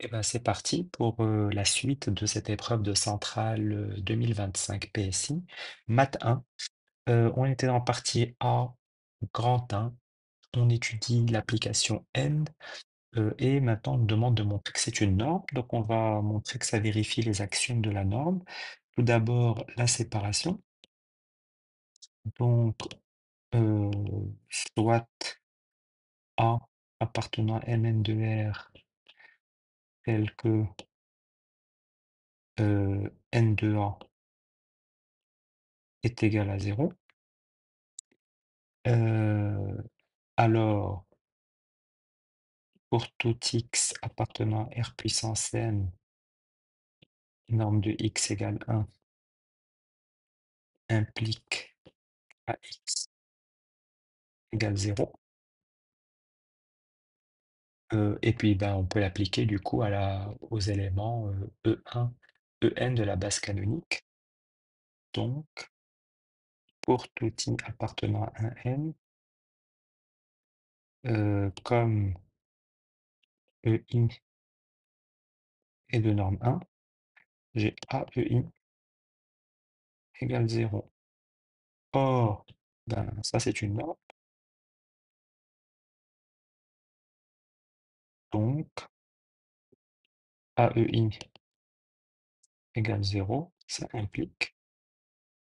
Eh ben, c'est parti pour la suite de cette épreuve de centrale 2025 PSI, Math 1. On était en partie A, grand 1. On étudie l'application N et maintenant on nous demande de montrer que c'est une norme. Donc on va montrer que ça vérifie les axiomes de la norme. Tout d'abord, la séparation. Donc, euh, soit A appartenant à Mn de R tel que N de A est égal à 0. Euh, alors, pour tout x appartenant à R puissance n, norme de x égale 1 implique ax égale 0. Et puis, ben, on peut l'appliquer du coup aux éléments E1, En de la base canonique. Donc, pour tout i appartenant à un n, comme EI est de norme 1, j'ai AEI égale 0. Or, ben, ça c'est une norme. Donc, AEI égale 0, ça implique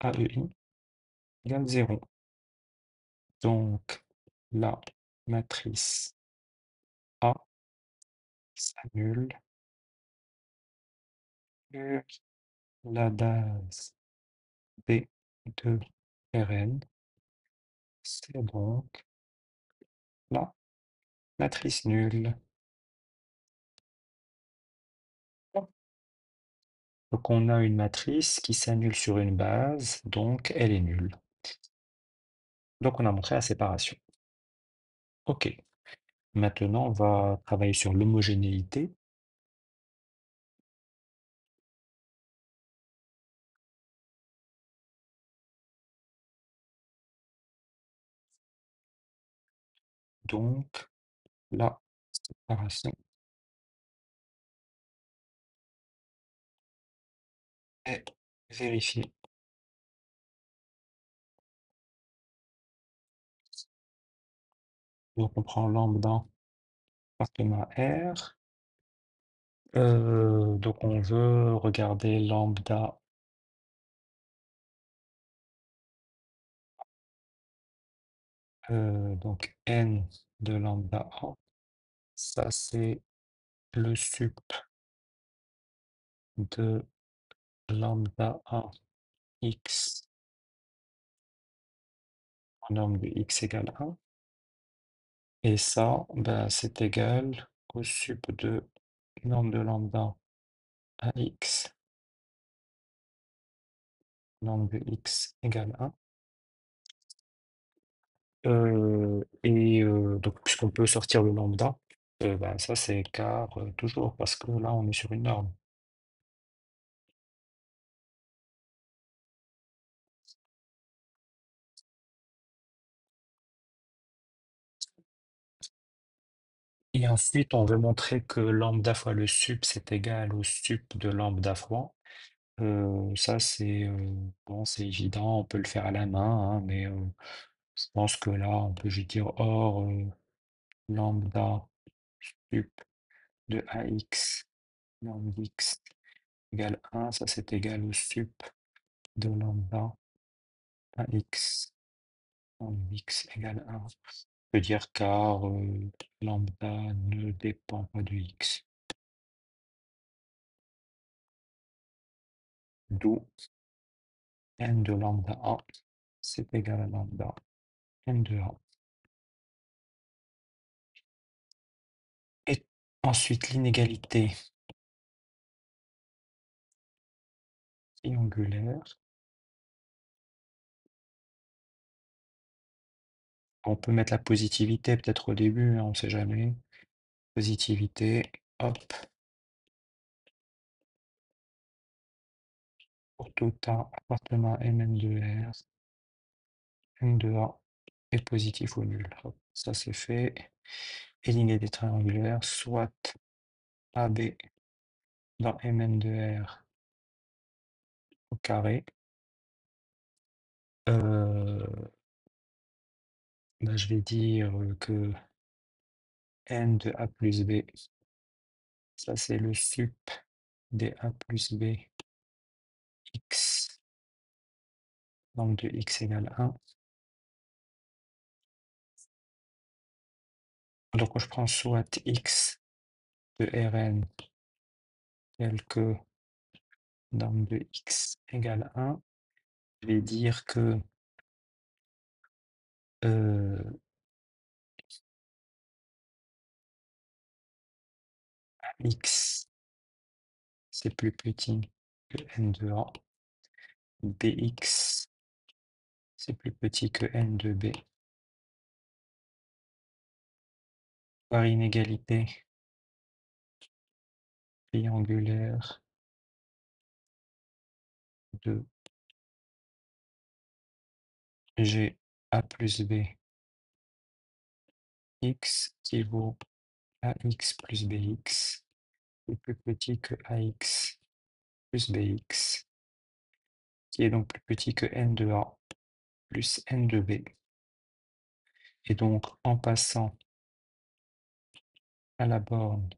AEI égale 0. Donc, la matrice A s'annule sur la base B de Rn. C'est donc la matrice nulle. Donc, on a une matrice qui s'annule sur une base, donc elle est nulle. Donc, on a montré la séparation. OK. Maintenant, on va travailler sur l'homogénéité. Donc, la séparation est vérifiée. Donc, on prend lambda appartenant à R. Donc, on veut regarder lambda donc n de lambda A. Ça, c'est le sup de lambda A x en norme de x égale 1. Et ça, ben, c'est égal au sup de norme de lambda AX, norme de x égale 1. Donc, puisqu'on peut sortir le lambda, ben, ça c'est car toujours, parce que là on est sur une norme. Et ensuite, on veut montrer que lambda fois le sup, c'est égal au sup de lambda fois. Ça, bon, c'est évident, on peut le faire à la main, hein, mais je pense que là, on peut juste dire or lambda sup de ax norme d'x égale 1, ça c'est égal au sup de lambda ax norme d'x égale 1. On peut dire car lambda ne dépend pas de x. D'où n de lambda a, c'est égal à lambda n de a. Et ensuite, l'inégalité triangulaire. On peut mettre la positivité peut-être au début, hein, on ne sait jamais. Positivité, hop. Pour tout A appartenant à Mn de R, n de A est positif ou nul. Hop, ça c'est fait. Et l'inégalité triangulaire, soit AB dans Mn de R au carré. Bah, je vais dire que n de A plus B, ça c'est le sup des A plus B x, donc de x égale 1. Donc je prends soit x de Rn tel que norme de x égale 1. Je vais dire que x c'est plus petit que n de A, bx c'est plus petit que n de B. Par inégalité triangulaire de G A plus B x qui vaut ax plus bx est plus petit que ax plus bx, qui est donc plus petit que n de A plus n de B. Et donc, en passant à la borne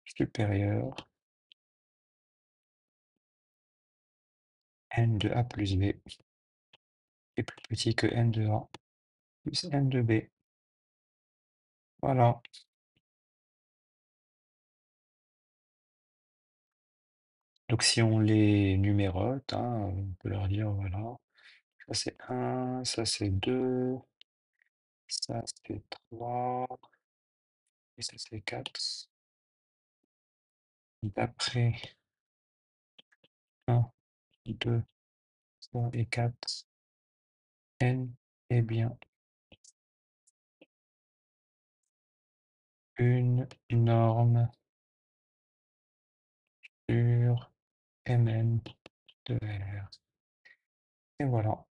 supérieure, n de A plus B est plus petit que n de A plus n de B. Voilà. Donc, si on les numérote, hein, on peut leur dire, voilà, ça c'est 1, ça c'est 2, ça c'est 3, et ça c'est 4. D'après 1, 2, 3 et 4, n est bien une norme sur Mn de R. Et voilà,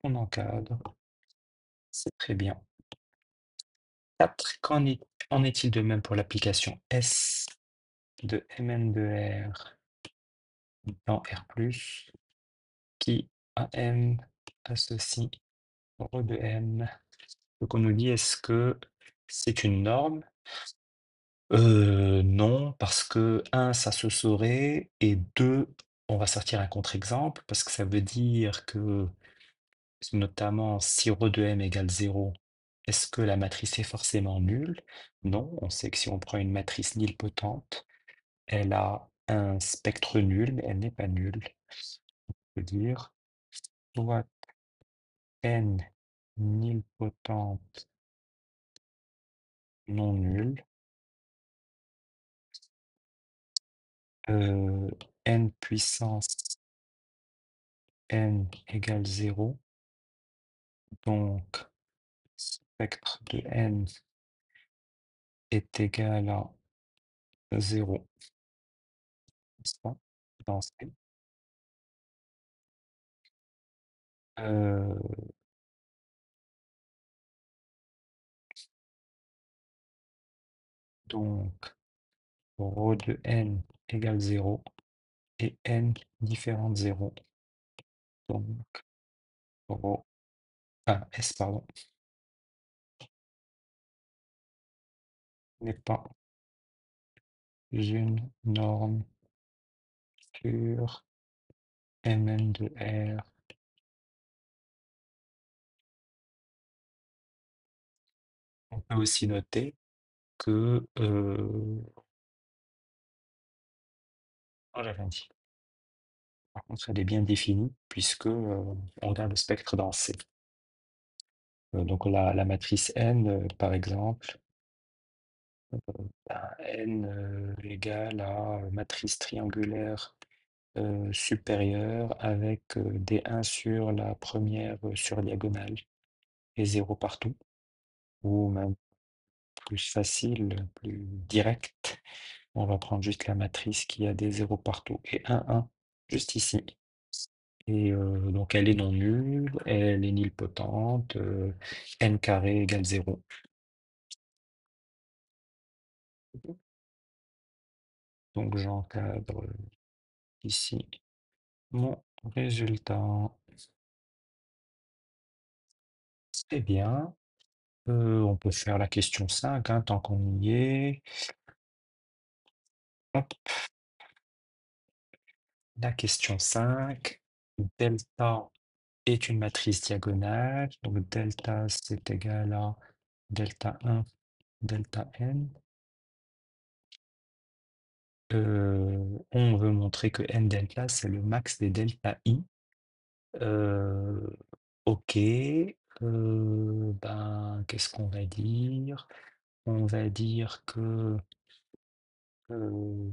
on encadre, c'est très bien. 4. En est-il de même pour l'application S de Mn de R dans R+, qui à M associe ρ de M. Donc on nous dit, est-ce que c'est une norme? Non, parce que 1, ça se saurait, et 2, on va sortir un contre-exemple, parce que ça veut dire que, notamment, si ρ de M égale 0, est-ce que la matrice est forcément nulle? Non, on sait que si on prend une matrice nilpotente, elle a un spectre nul, mais elle n'est pas nulle. On peut dire soit n nilpotente non nulle, n puissance n égale 0, donc spectre de n est égal à 0, n'est-ce pas? Dans C. Donc ρ de n égale 0 et n différent de 0. Donc ρ, S pardon, n'est pas une norme sur Mn de R. On peut aussi noter que oh, j'avais dit. Par contre, elle est bien définie puisque on regarde le spectre dans C. Donc la matrice n, par exemple, n égale à matrice triangulaire supérieure avec des 1 sur la première surdiagonale et 0 partout, ou même plus facile, plus direct, on va prendre juste la matrice qui a des 0 partout et 1, 1 juste ici. Et donc elle est non nulle, elle est nilpotente, n carré égale 0. Donc j'encadre ici mon résultat. C'est bien. On peut faire la question 5, hein, tant qu'on y est. Hop, la question 5. Delta est une matrice diagonale. Donc delta, c'est égal à delta 1, delta n. On veut montrer que n delta, c'est le max des delta i. Euh, ok. Ben, qu'est-ce qu'on va dire? On va dire que euh,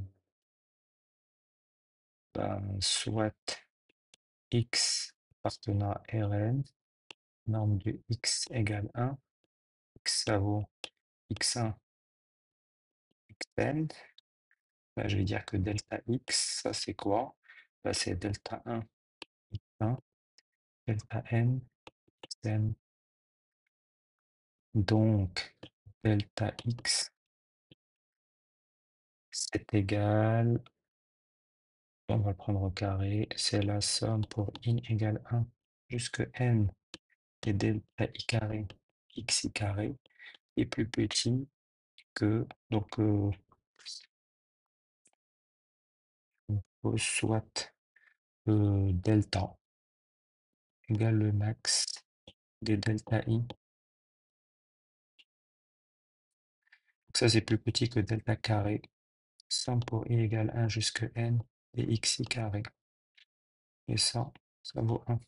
ben, soit x appartenant à Rn, norme de x égale 1, x ça vaut x1, xn. Ben, je vais dire que delta x, ça c'est quoi? Ben, c'est delta 1, x1, delta n, xn. Donc, delta x, c'est égal, on va le prendre au carré, c'est la somme pour i égale 1 jusque n et delta i carré, x i carré, est plus petit que, donc, on pose soit delta égale le max des delta i. Donc ça, c'est plus petit que delta carré, somme pour i égale 1 jusque n et x i carré. Et ça vaut 1.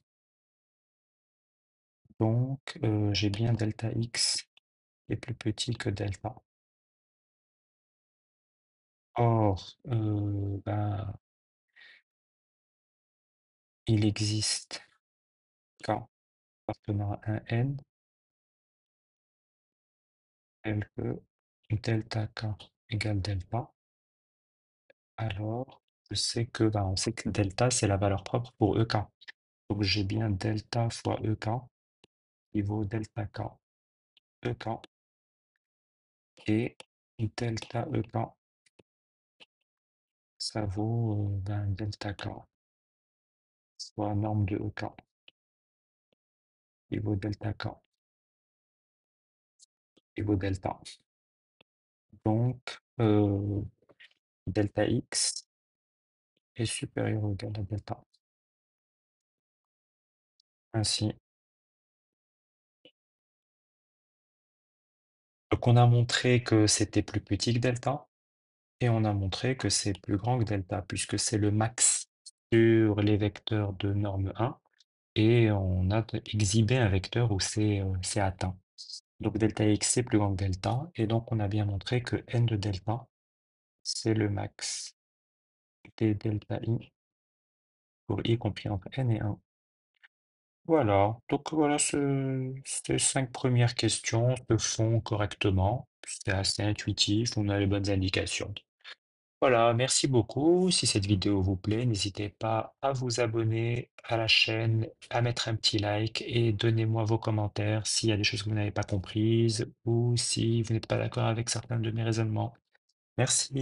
Donc, j'ai bien delta x est plus petit que delta. Or, ben, il existe k appartenant à un n tel que delta k égale delta. Alors, je sais que, ben, on sait que delta, c'est la valeur propre pour ek. Donc, j'ai bien delta fois ek qui vaut delta k ek et delta ek, ça vaut ben, delta k soit norme de ek qui vaut delta k qui vaut delta. Donc, delta x est supérieur ou égal à delta. Ainsi, donc on a montré que c'était plus petit que delta et on a montré que c'est plus grand que delta puisque c'est le max sur les vecteurs de norme 1 et on a exhibé un vecteur où c'est atteint. Donc delta x c'est plus grand que delta et donc on a bien montré que n de delta c'est le max des delta i pour i compris entre n et 1. Voilà, donc voilà, ces 5 premières questions se font correctement. C'est assez intuitif, on a les bonnes indications. Voilà, merci beaucoup. Si cette vidéo vous plaît, n'hésitez pas à vous abonner à la chaîne, à mettre un petit like et donnez-moi vos commentaires s'il y a des choses que vous n'avez pas comprises ou si vous n'êtes pas d'accord avec certains de mes raisonnements. Merci.